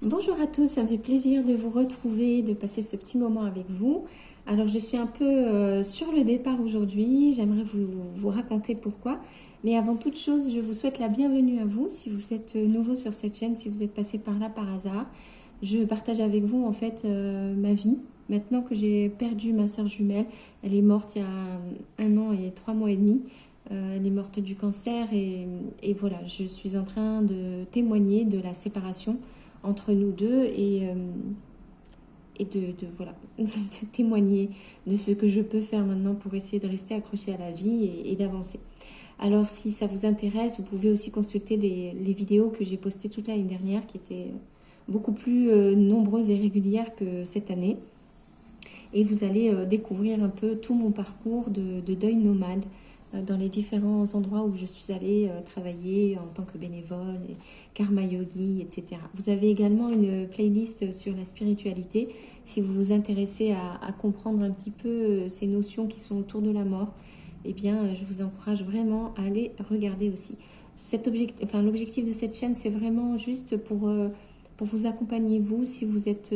Bonjour à tous, ça me fait plaisir de vous retrouver, de passer ce petit moment avec vous. Alors je suis un peu sur le départ aujourd'hui, j'aimerais vous raconter pourquoi. Mais avant toute chose, je vous souhaite la bienvenue à vous si vous êtes nouveau sur cette chaîne, si vous êtes passé par là par hasard. Je partage avec vous en fait ma vie. Maintenant que j'ai perdu ma soeur jumelle, elle est morte il y a 1 an et 3 mois et demi. Elle est morte du cancer et voilà, je suis en train de témoigner de la séparation entre nous deux et voilà, de témoigner de ce que je peux faire maintenant pour essayer de rester accrochée à la vie et d'avancer. Alors si ça vous intéresse, vous pouvez aussi consulter les vidéos que j'ai postées toute l'année dernière qui étaient beaucoup plus nombreuses et régulières que cette année. Et vous allez découvrir un peu tout mon parcours de deuil nomade dans les différents endroits où je suis allée travailler en tant que bénévole, et karma yogi, etc. Vous avez également une playlist sur la spiritualité si vous vous intéressez à comprendre un petit peu ces notions qui sont autour de la mort. Eh bien, je vous encourage vraiment à aller regarder aussi. L'objectif de cette chaîne, c'est vraiment juste pour vous accompagner, vous, si vous êtes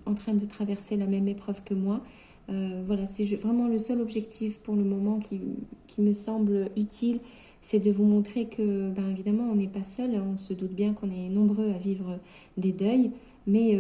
en train de traverser la même épreuve que moi. Voilà, c'est vraiment le seul objectif pour le moment qui me semble utile, c'est de vous montrer que, ben, évidemment, on n'est pas seul, hein, on se doute bien qu'on est nombreux à vivre des deuils, mais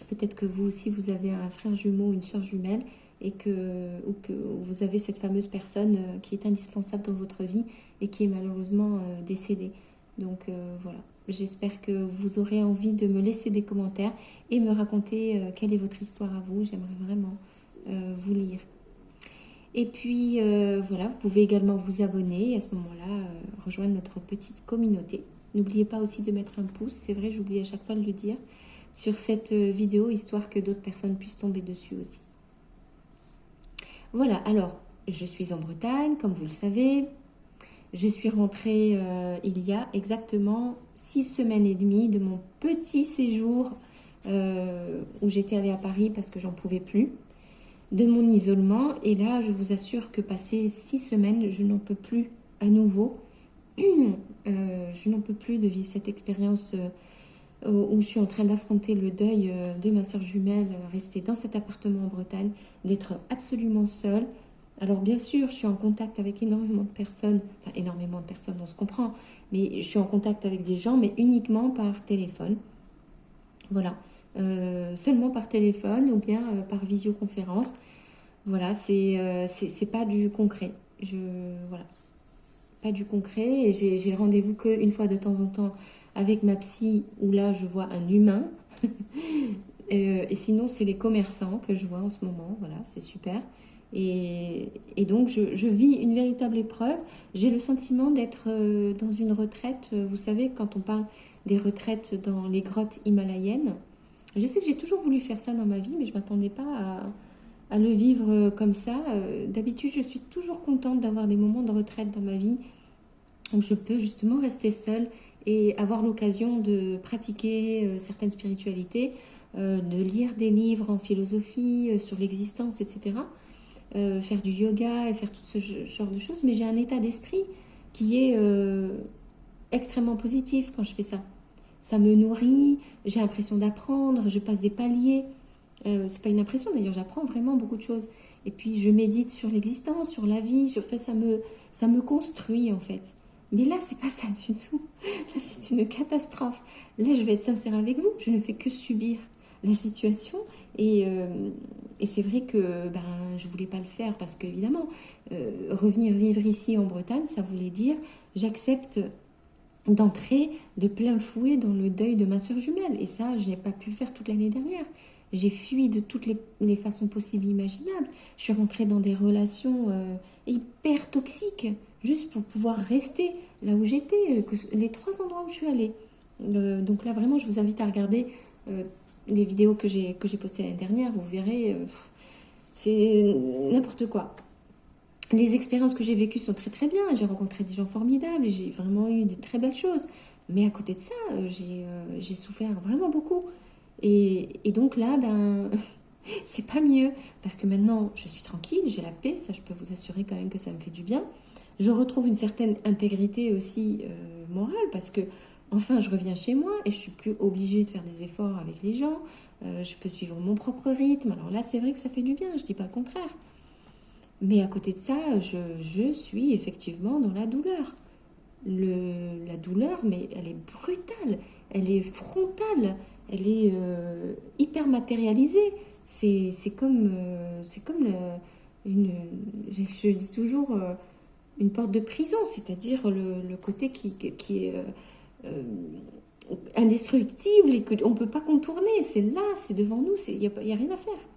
peut-être que vous aussi, vous avez un frère jumeau, une soeur jumelle, ou que vous avez cette fameuse personne qui est indispensable dans votre vie et qui est malheureusement décédée. Donc voilà, j'espère que vous aurez envie de me laisser des commentaires et me raconter quelle est votre histoire à vous. J'aimerais vraiment vous lire. Et puis voilà, vous pouvez également vous abonner et à ce moment-là rejoindre notre petite communauté. N'oubliez pas aussi de mettre un pouce, c'est vrai, j'oublie à chaque fois de le dire, sur cette vidéo, histoire que d'autres personnes puissent tomber dessus aussi. Voilà, alors, je suis en Bretagne, comme vous le savez. Je suis rentrée il y a exactement 6 semaines et demie de mon petit séjour où j'étais allée à Paris parce que j'en pouvais plus, de mon isolement. Et là, je vous assure que passé 6 semaines, je n'en peux plus à nouveau. Je n'en peux plus de vivre cette expérience où je suis en train d'affronter le deuil de ma soeur jumelle, restée dans cet appartement en Bretagne, d'être absolument seule. Alors bien sûr, je suis en contact avec énormément de personnes, enfin énormément de personnes, on se comprend, mais je suis en contact avec des gens, mais uniquement par téléphone. Voilà, seulement par téléphone ou bien par visioconférence. Voilà, c'est pas du concret. Voilà, pas du concret. Et j'ai rendez-vous qu'une fois de temps en temps avec ma psy, où là je vois un humain. Et sinon, c'est les commerçants que je vois en ce moment. Voilà, c'est super. Et donc, je vis une véritable épreuve. J'ai le sentiment d'être dans une retraite. Vous savez, quand on parle des retraites dans les grottes himalayennes, je sais que j'ai toujours voulu faire ça dans ma vie, mais je ne m'attendais pas à le vivre comme ça. D'habitude, je suis toujours contente d'avoir des moments de retraite dans ma vie où je peux justement rester seule et avoir l'occasion de pratiquer certaines spiritualités, de lire des livres en philosophie sur l'existence, etc. Faire du yoga et faire tout ce genre de choses. Mais j'ai un état d'esprit qui est extrêmement positif quand je fais ça. Ça me nourrit, j'ai l'impression d'apprendre, je passe des paliers. C'est pas une impression d'ailleurs, j'apprends vraiment beaucoup de choses. Et puis je médite sur l'existence, sur la vie, ça me construit en fait. Mais là, c'est pas ça du tout. Là, c'est une catastrophe. Là, je vais être sincère avec vous, je ne fais que subir la situation. Et c'est vrai que ben, je voulais pas le faire parce qu'évidemment, revenir vivre ici en Bretagne, ça voulait dire j'accepte d'entrer de plein fouet dans le deuil de ma soeur jumelle. Et ça, je n'ai pas pu le faire toute l'année dernière. J'ai fui de toutes les façons possibles et imaginables. Je suis rentrée dans des relations hyper toxiques, juste pour pouvoir rester là où j'étais, les 3 endroits où je suis allée. Donc là, vraiment, je vous invite à regarder les vidéos que j'ai postées l'année dernière. Vous verrez, c'est n'importe quoi. Les expériences que j'ai vécues sont très très bien. J'ai rencontré des gens formidables, j'ai vraiment eu de très belles choses. Mais à côté de ça, j'ai souffert vraiment beaucoup. Et donc là, ben, c'est pas mieux. Parce que maintenant, je suis tranquille, j'ai la paix. Ça, je peux vous assurer quand même que ça me fait du bien. Je retrouve une certaine intégrité aussi morale. Parce que Enfin, je reviens chez moi et je suis plus obligée de faire des efforts avec les gens. Je peux suivre mon propre rythme. Alors là, c'est vrai que ça fait du bien, je dis pas le contraire. Mais à côté de ça, je suis effectivement dans la douleur. La douleur, mais elle est brutale, elle est frontale, elle est hyper matérialisée. Une, je dis toujours une porte de prison, c'est-à-dire le côté qui est euh, indestructible et qu'on ne peut pas contourner. C'est là, c'est devant nous, il n'y a rien à faire.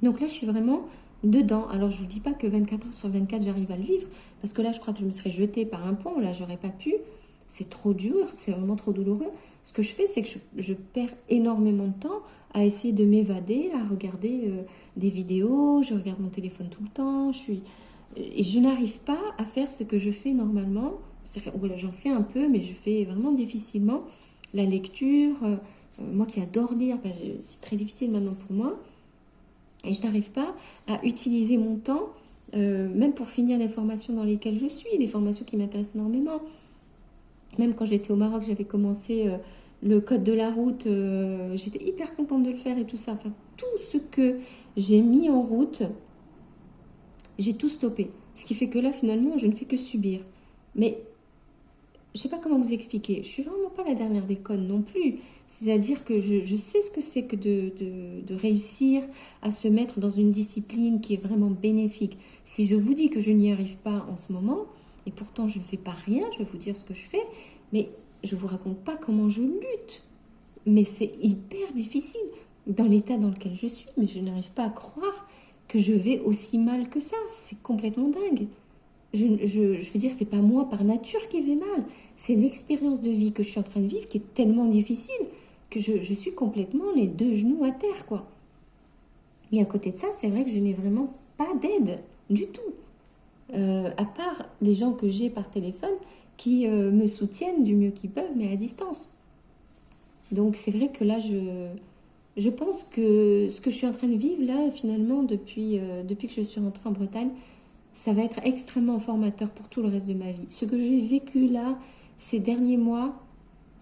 Donc là, je suis vraiment dedans. Alors, je ne vous dis pas que 24 heures sur 24, j'arrive à le vivre, parce que là, je crois que je me serais jetée par un pont. Là, j'aurais pas pu. C'est trop dur, c'est vraiment trop douloureux. Ce que je fais, c'est que je perds énormément de temps à essayer de m'évader, à regarder des vidéos. Je regarde mon téléphone tout le temps. Et je n'arrive pas à faire ce que je fais normalement. Voilà, j'en fais un peu, mais je fais vraiment difficilement. La lecture, moi qui adore lire, ben, c'est très difficile maintenant pour moi. Et je n'arrive pas à utiliser mon temps, même pour finir les formations dans lesquelles je suis, des formations qui m'intéressent énormément. Même quand j'étais au Maroc, j'avais commencé le code de la route, j'étais hyper contente de le faire et tout ça. Enfin, tout ce que j'ai mis en route, j'ai tout stoppé. Ce qui fait que là, finalement, je ne fais que subir. Mais je ne sais pas comment vous expliquer. Je suis vraiment pas la dernière des connes non plus. C'est-à-dire que je sais ce que c'est que de réussir à se mettre dans une discipline qui est vraiment bénéfique. Si je vous dis que je n'y arrive pas en ce moment, et pourtant je ne fais pas rien, je vais vous dire ce que je fais, mais je ne vous raconte pas comment je lutte. Mais c'est hyper difficile dans l'état dans lequel je suis, mais je n'arrive pas à croire que je vais aussi mal que ça. C'est complètement dingue. Je veux dire, c'est pas moi par nature qui vais mal, c'est l'expérience de vie que je suis en train de vivre qui est tellement difficile que je suis complètement les deux genoux à terre, quoi. Et à côté de ça, c'est vrai que je n'ai vraiment pas d'aide du tout. À part les gens que j'ai par téléphone qui me soutiennent du mieux qu'ils peuvent, mais à distance. Donc c'est vrai que là, je pense que ce que je suis en train de vivre là, finalement, depuis que je suis rentrée en Bretagne, ça va être extrêmement formateur pour tout le reste de ma vie. Ce que j'ai vécu là, ces derniers mois,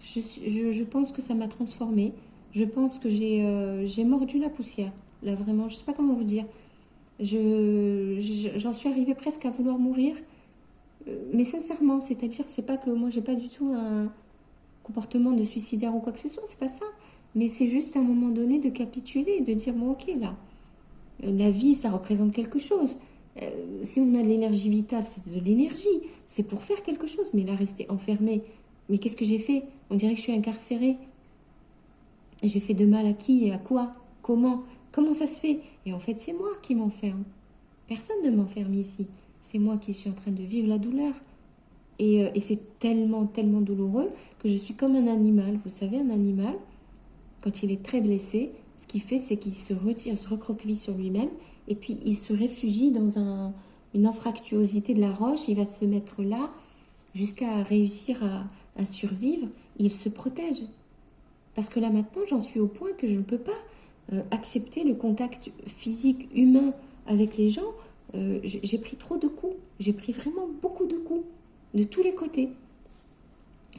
je pense que ça m'a transformée. Je pense que j'ai mordu la poussière. Là, vraiment, je ne sais pas comment vous dire. J'en suis arrivée presque à vouloir mourir. Mais sincèrement, c'est-à-dire, c'est pas que moi, j'ai pas du tout un comportement de suicidaire ou quoi que ce soit, c'est pas ça. Mais c'est juste à un moment donné de capituler et de dire, bon, ok, là, la vie, ça représente quelque chose. Si on a de l'énergie vitale, c'est de l'énergie. C'est pour faire quelque chose. Mais là, rester enfermé. Mais qu'est-ce que j'ai fait? On dirait que je suis incarcérée. J'ai fait de mal à qui et à quoi? Comment? Comment ça se fait? Et en fait, c'est moi qui m'enferme. Personne ne m'enferme ici. C'est moi qui suis en train de vivre la douleur. Et c'est tellement, tellement douloureux que je suis comme un animal. Vous savez, un animal, quand il est très blessé, ce qu'il fait, c'est qu'il se retire, se recroqueville sur lui-même, et puis il se réfugie dans une anfractuosité de la roche. Il va se mettre là jusqu'à réussir à survivre. Il se protège. Parce que là maintenant, j'en suis au point que je ne peux pas accepter le contact physique humain avec les gens. J'ai pris trop de coups. J'ai pris vraiment beaucoup de coups. De tous les côtés.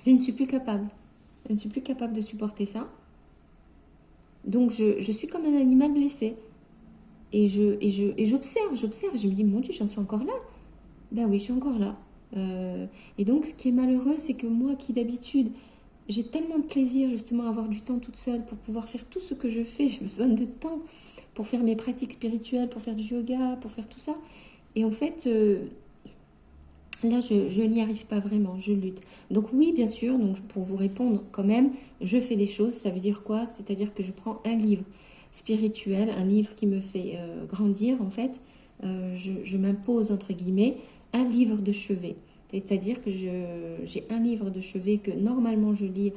Je ne suis plus capable. Je ne suis plus capable de supporter ça. Donc je suis comme un animal blessé. Et j'observe. Je me dis, mon Dieu, j'en suis encore là. Ben oui, je suis encore là. Et donc, ce qui est malheureux, c'est que moi, qui d'habitude, j'ai tellement de plaisir justement à avoir du temps toute seule pour pouvoir faire tout ce que je fais. J'ai besoin de temps pour faire mes pratiques spirituelles, pour faire du yoga, pour faire tout ça. Et en fait, là, je n'y arrive pas vraiment, je lutte. Donc oui, bien sûr, donc pour vous répondre quand même, je fais des choses. Ça veut dire quoi? C'est-à-dire que je prends un livre spirituel, un livre qui me fait grandir en fait. Je m'impose entre guillemets un livre de chevet. C'est-à-dire que j'ai un livre de chevet que normalement je lis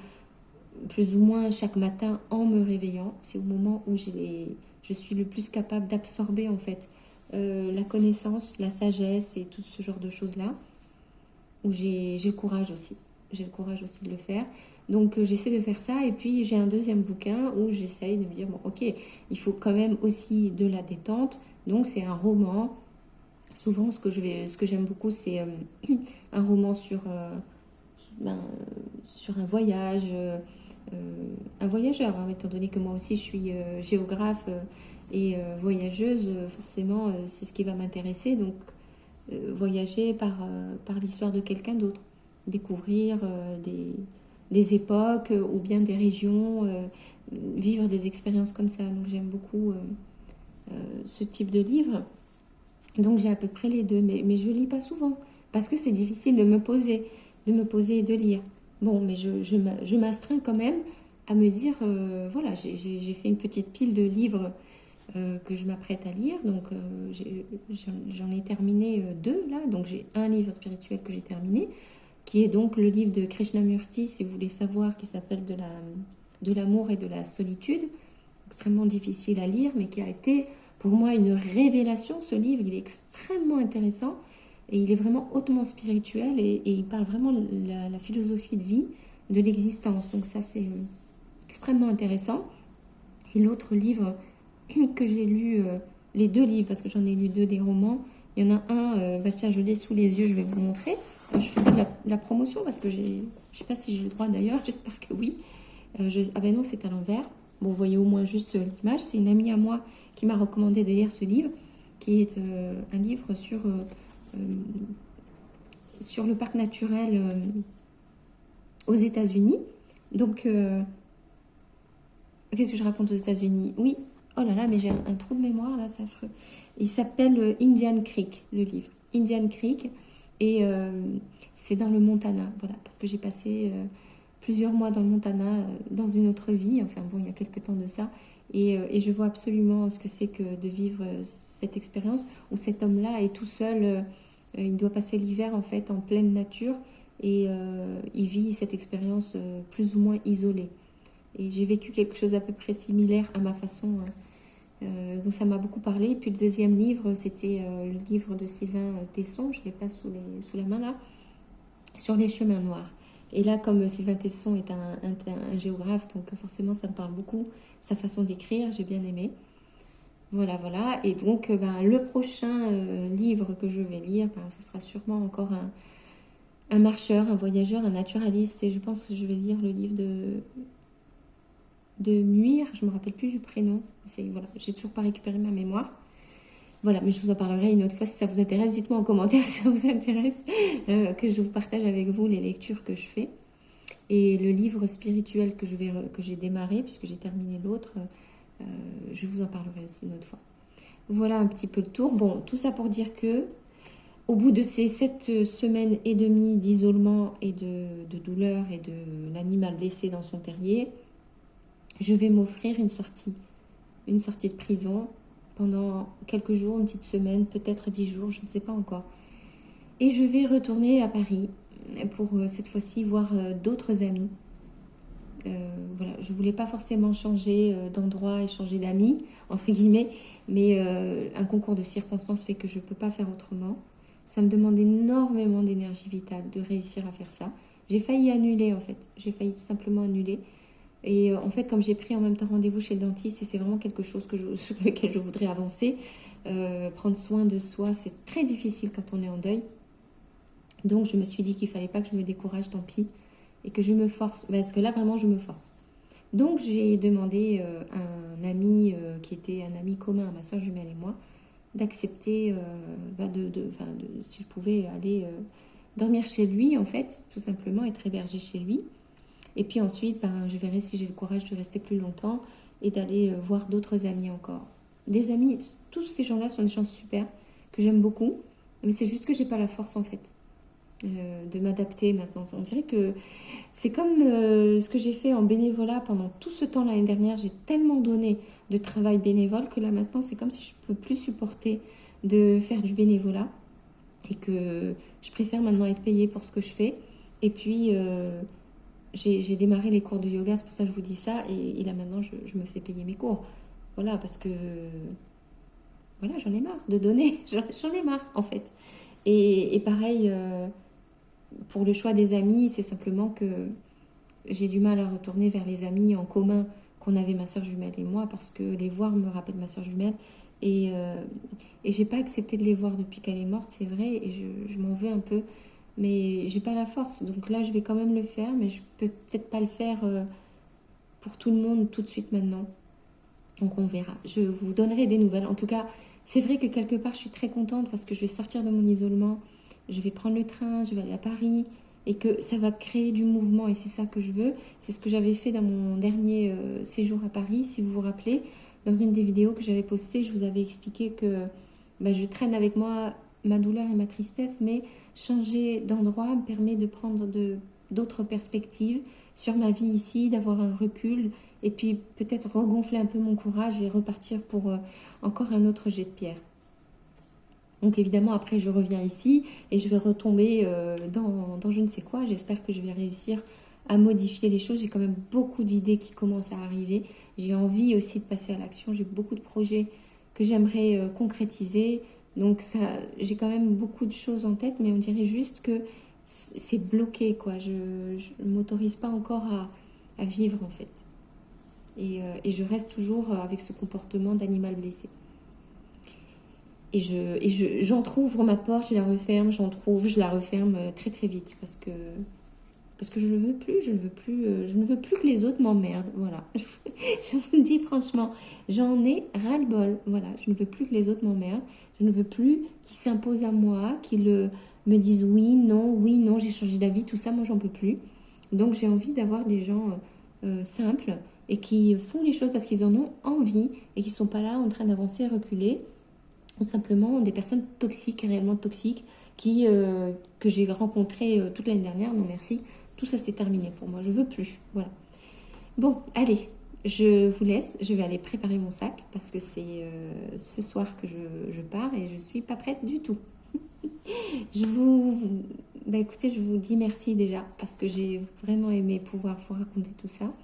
plus ou moins chaque matin en me réveillant. C'est au moment où je suis le plus capable d'absorber en fait la connaissance, la sagesse et tout ce genre de choses-là. Où j'ai le courage aussi. J'ai le courage aussi de le faire. Donc j'essaie de faire ça. Et puis j'ai un deuxième bouquin où j'essaye de me dire, bon ok, il faut quand même aussi de la détente. Donc c'est un roman. Souvent ce que j'aime beaucoup c'est un roman sur sur un voyage, un voyageur, hein, étant donné que moi aussi je suis géographe et voyageuse, forcément c'est ce qui va m'intéresser, donc voyager par l'histoire de quelqu'un d'autre, découvrir des époques ou bien des régions, vivre des expériences comme ça. Donc j'aime beaucoup ce type de livre. Donc j'ai à peu près les deux, mais je lis pas souvent parce que c'est difficile de me poser et de lire. Bon, mais je m'astreins quand même à me dire, voilà, j'ai fait une petite pile de livres que je m'apprête à lire. Donc j'en ai terminé deux là. Donc j'ai un livre spirituel que j'ai terminé, qui est donc le livre de Krishnamurti, si vous voulez savoir, qui s'appelle de l'amour et de la solitude. Extrêmement difficile à lire, mais qui a été pour moi une révélation. Ce livre, il est extrêmement intéressant et il est vraiment hautement spirituel et il parle vraiment de la philosophie de vie, de l'existence. Donc ça, c'est extrêmement intéressant. Et l'autre livre que j'ai lu, les deux livres, parce que j'en ai lu deux des romans, il y en a un, tiens, je l'ai sous les yeux, je vais vous montrer. Je fais de la promotion parce que je ne sais pas si j'ai le droit d'ailleurs, j'espère que oui. Ah ben non, c'est à l'envers. Bon, vous voyez au moins juste l'image. C'est une amie à moi qui m'a recommandé de lire ce livre, qui est un livre sur le parc naturel aux États-Unis. Donc, qu'est-ce que je raconte aux États-Unis? Oui, oh là là, mais j'ai un trou de mémoire, là, c'est affreux. Il s'appelle Indian Creek, le livre. Indian Creek, et c'est dans le Montana, voilà, parce que j'ai passé plusieurs mois dans le Montana, dans une autre vie, enfin bon, il y a quelques temps de ça, et je vois absolument ce que c'est que de vivre cette expérience où cet homme-là est tout seul, il doit passer l'hiver en fait en pleine nature, et il vit cette expérience plus ou moins isolée. Et j'ai vécu quelque chose d'à peu près similaire à ma façon, donc ça m'a beaucoup parlé. Et puis le deuxième livre, c'était le livre de Sylvain Tesson, je ne l'ai pas sous la main là, sur les chemins noirs. Et là, comme Sylvain Tesson est un géographe, donc forcément ça me parle beaucoup, sa façon d'écrire, j'ai bien aimé. Voilà, voilà. Et donc le prochain livre que je vais lire, ce sera sûrement encore un marcheur, un voyageur, un naturaliste. Et je pense que je vais lire le livre de Muir, je ne me rappelle plus du prénom. Voilà, j'ai toujours pas récupéré ma mémoire. Voilà, mais je vous en parlerai une autre fois si ça vous intéresse. Dites-moi en commentaire si ça vous intéresse que je vous partage avec vous les lectures que je fais. Et le livre spirituel que j'ai démarré, puisque j'ai terminé l'autre, je vous en parlerai aussi une autre fois. Voilà un petit peu le tour. Bon, tout ça pour dire que au bout de ces 7 semaines et demie d'isolement et de douleur et de l'animal blessé dans son terrier, je vais m'offrir une sortie de prison pendant quelques jours, une petite semaine, peut-être 10 jours, je ne sais pas encore. Et je vais retourner à Paris pour cette fois-ci voir d'autres amis. Voilà, je ne voulais pas forcément changer d'endroit et changer d'amis, entre guillemets, mais un concours de circonstances fait que je ne peux pas faire autrement. Ça me demande énormément d'énergie vitale de réussir à faire ça. J'ai failli annuler en fait, j'ai failli tout simplement annuler. Et en fait, comme j'ai pris en même temps rendez-vous chez le dentiste, et c'est vraiment quelque chose sur lequel je voudrais avancer, prendre soin de soi, c'est très difficile quand on est en deuil. Donc, je me suis dit qu'il ne fallait pas que je me décourage, tant pis, et que je me force, parce que là, vraiment, je me force. Donc, j'ai demandé à un ami qui était un ami commun à ma soeur jumelle et moi, d'accepter, si je pouvais aller dormir chez lui, en fait, tout simplement, être hébergée chez lui. Et puis ensuite, je verrai si j'ai le courage de rester plus longtemps et d'aller voir d'autres amis encore. Des amis, tous ces gens-là sont des gens super, que j'aime beaucoup, mais c'est juste que j'ai pas la force en fait de m'adapter maintenant. On dirait que c'est comme ce que j'ai fait en bénévolat pendant tout ce temps l'année dernière. J'ai tellement donné de travail bénévole que là maintenant, c'est comme si je peux plus supporter de faire du bénévolat et que je préfère maintenant être payée pour ce que je fais. Et puis... j'ai démarré les cours de yoga, c'est pour ça que je vous dis ça, et là maintenant je me fais payer mes cours. Voilà, parce que voilà, j'en ai marre de donner, j'en ai marre en fait. Et pareil, pour le choix des amis, c'est simplement que j'ai du mal à retourner vers les amis en commun qu'on avait ma soeur jumelle et moi, parce que les voir me rappellent ma soeur jumelle, et j'ai pas accepté de les voir depuis qu'elle est morte, c'est vrai, et je m'en veux un peu mais j'ai pas la force. Donc là, je vais quand même le faire, mais je peux peut-être pas le faire pour tout le monde tout de suite maintenant. Donc on verra. Je vous donnerai des nouvelles. En tout cas, c'est vrai que quelque part, je suis très contente parce que je vais sortir de mon isolement. Je vais prendre le train, je vais aller à Paris et que ça va créer du mouvement et c'est ça que je veux. C'est ce que j'avais fait dans mon dernier séjour à Paris. Si vous vous rappelez, dans une des vidéos que j'avais postées, je vous avais expliqué que je traîne avec moi ma douleur et ma tristesse, mais changer d'endroit me permet de prendre d'autres perspectives sur ma vie ici, d'avoir un recul et puis peut-être regonfler un peu mon courage et repartir pour encore un autre jet de pierre. Donc évidemment, après, je reviens ici et je vais retomber dans je ne sais quoi. J'espère que je vais réussir à modifier les choses. J'ai quand même beaucoup d'idées qui commencent à arriver. J'ai envie aussi de passer à l'action. J'ai beaucoup de projets que j'aimerais concrétiser. Donc ça, j'ai quand même beaucoup de choses en tête, mais on dirait juste que c'est bloqué, quoi. Je ne m'autorise pas encore à vivre, en fait. Et je reste toujours avec ce comportement d'animal blessé. Et j'entrouvre ma porte, je la referme, je la referme très très vite parce que je ne veux plus, je ne veux plus que les autres m'emmerdent, voilà. Je vous le dis franchement, j'en ai ras-le-bol, voilà. Je ne veux plus que les autres m'emmerdent, je ne veux plus qu'ils s'imposent à moi, qu'ils me disent oui, non, j'ai changé d'avis, tout ça, moi j'en peux plus. Donc j'ai envie d'avoir des gens simples et qui font les choses parce qu'ils en ont envie et qui ne sont pas là en train d'avancer, reculer. Ou simplement des personnes toxiques, réellement toxiques, que j'ai rencontrées toute l'année dernière. Non merci, tout ça c'est terminé pour moi, je veux plus. Voilà. Bon, allez, je vous laisse, je vais aller préparer mon sac parce que c'est ce soir que je pars et je ne suis pas prête du tout. Écoutez, je vous dis merci déjà parce que j'ai vraiment aimé pouvoir vous raconter tout ça.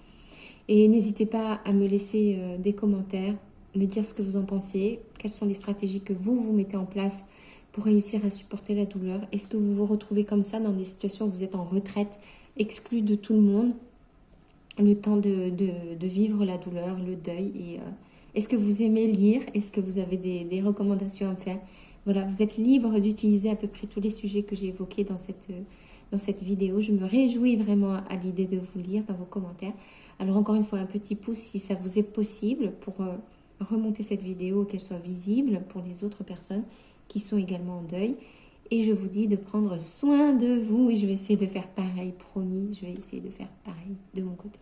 Et n'hésitez pas à me laisser des commentaires, me dire ce que vous en pensez, quelles sont les stratégies que vous mettez en place pour réussir à supporter la douleur. Est-ce que vous vous retrouvez comme ça dans des situations où vous êtes en retraite, exclu de tout le monde, le temps de vivre la douleur, le deuil et est-ce que vous aimez lire? Est-ce que vous avez des recommandations à me faire? Voilà, vous êtes libre d'utiliser à peu près tous les sujets que j'ai évoqués dans cette vidéo. Je me réjouis vraiment à l'idée de vous lire dans vos commentaires. Alors encore une fois, un petit pouce si ça vous est possible pour remonter cette vidéo, qu'elle soit visible pour les autres personnes qui sont également en deuil. Et je vous dis de prendre soin de vous et je vais essayer de faire pareil, promis, je vais essayer de faire pareil de mon côté.